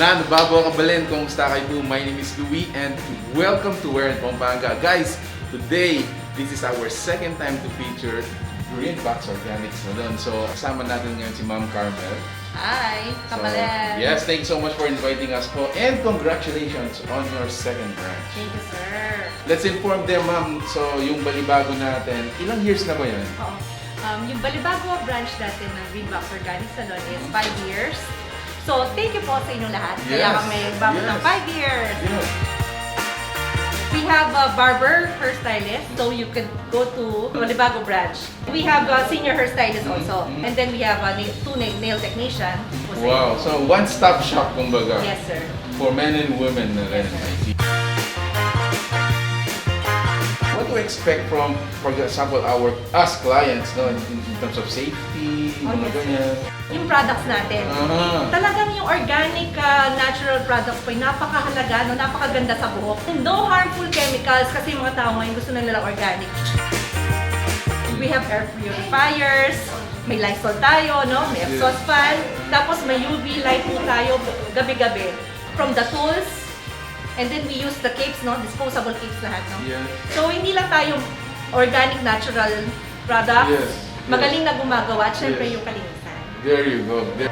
Fernando, Babo Kabalin, kumusta kayo po? My name is Louie and welcome to Where in Pampanga. Guys, today, this is our second time to feature Greenbox Organic Salon. So, kasama natin ngayon si Ma'am Carmel. Hi, Kabalin. So, yes, thank you so much for inviting us po and congratulations on your second branch. Thank you, sir. Let's inform them, Ma'am. So, yung Balibago natin, ilang years na ba yan? Oo. Yung Balibago branch natin ng Greenbox Organic Salon is 5 years. So, thank you po sa inyong lahat. Kaya kami bago ng 5 years. Yes. We have a barber hairstylist, so you can go to Balibago branch. We have a senior hairstylist also. And then we have a two nail technician. Wow, so one-stop shop kumbaga. Yes, sir. For men and women na rin. What do you expect from, for example, us clients, no, in terms of safety, mga ganyan? Yung products natin. Talagang yung organic, natural products po, napakahalaga, no, napakaganda sa buhok. No harmful chemicals kasi yung mga tao ngayon gusto na nilang organic. We have air purifiers, may Lysol tayo, no, may exhaust fan, tapos may UV light po tayo gabi-gabi. From the tools, and then we use the capes, no? Disposable capes lahat, no? Yeah. So, hindi lang tayo organic, natural products. Yes. Magaling na gumagawa at syempre yung kalinisan. There you go. This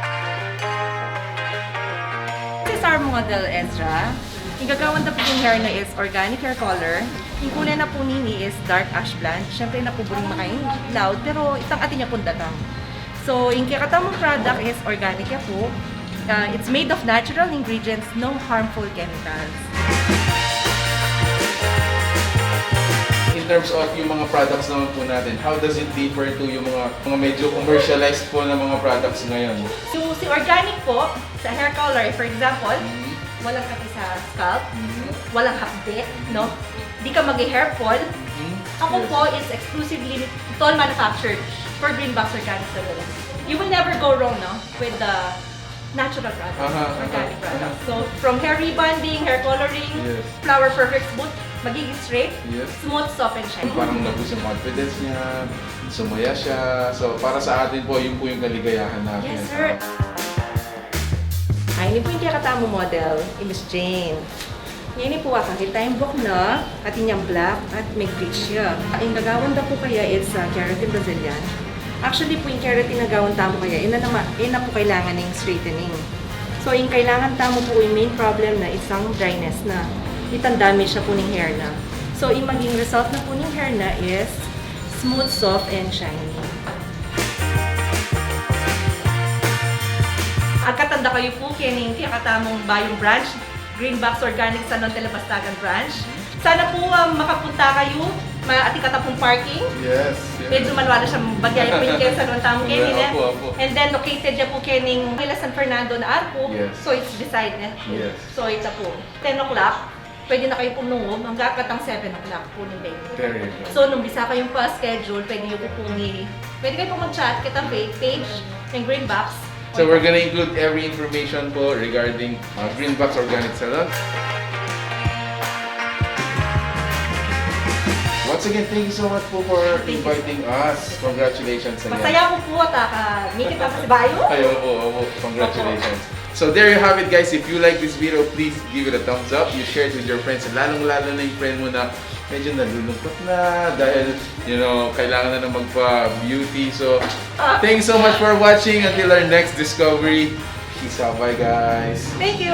is our model, Ezra. Yung gagawin na po yung hair na is organic hair color. Yung kulay na po nini is dark ash blonde. Syempre na po buling makain loud, pero itang atin niya po datang. So, yung kakatamang product is organic ya po. It's made of natural ingredients, no harmful chemicals. In terms of yung mga products naman po natin, how does it differ to yung mga medyo commercialized po na mga products ngayon? Yung si organic po, sa hair color, for example, walang kape sa scalp, walang hapde, no? Di ka mag-hair fall. Ako po is exclusively toll manufactured for Greenbox Organic Salon. You will never go wrong, no? With the natural products, organic products. So, from hair rebonding, hair coloring, flower perfect smooth, magiging straight, smooth, soft, and shiny. Parang nabus yung confidence niya, sumaya siya. So, para sa atin po, yun po yung kaligayahan natin. Yes, sir. Ay, ini po yung kakatamo model, Miss Jane. Ngayon po kita yung book na, at yung black, at may bleach siya. Yung gagawin na po kaya is keratin Brazilian. Actually po yung keratin na gawin tamo kaya, ina po kailangan ng straightening. So yung kailangan tamo po yung main problem na isang dryness na. Itang damage siya po ng hair na. So yung maging result na po ng hair na is smooth, soft, and shiny. Agkatanda kayo po kining katamong bayong branch, Greenbox Organic Salon Telabastgan branch. Sana po makapunta kayo, ati katapong parking. Yes. Medyo malwala siya bagay po yung sa noon tamong kening. Opo. And then located niya po kening San Fernando na arpo. So it's beside na. Yes. So ito po. 10 o'clock, pwede na kayo pumungog hanggang katang 7 o'clock po ng day. Very good. So nung bisa kayong pa-schedule, pwede nyo po pwede kayo po mag-chat kita page ng Greenbox. So we're gonna include every information po regarding Greenbox Organic Salon. Once again, thank you so much po for inviting us. Congratulations again. Masaya ko po at may kita pa si Bayo. Ay, opo. Congratulations. So there you have it, guys. If you like this video, please give it a thumbs up. You share it with your friends. Lalong-lalo na yung friend mo na medyo nalulungkot na dahil, kailangan na magpa-beauty. So, thank you so much for watching. Until our next discovery. Peace out. Bye, guys. Thank you.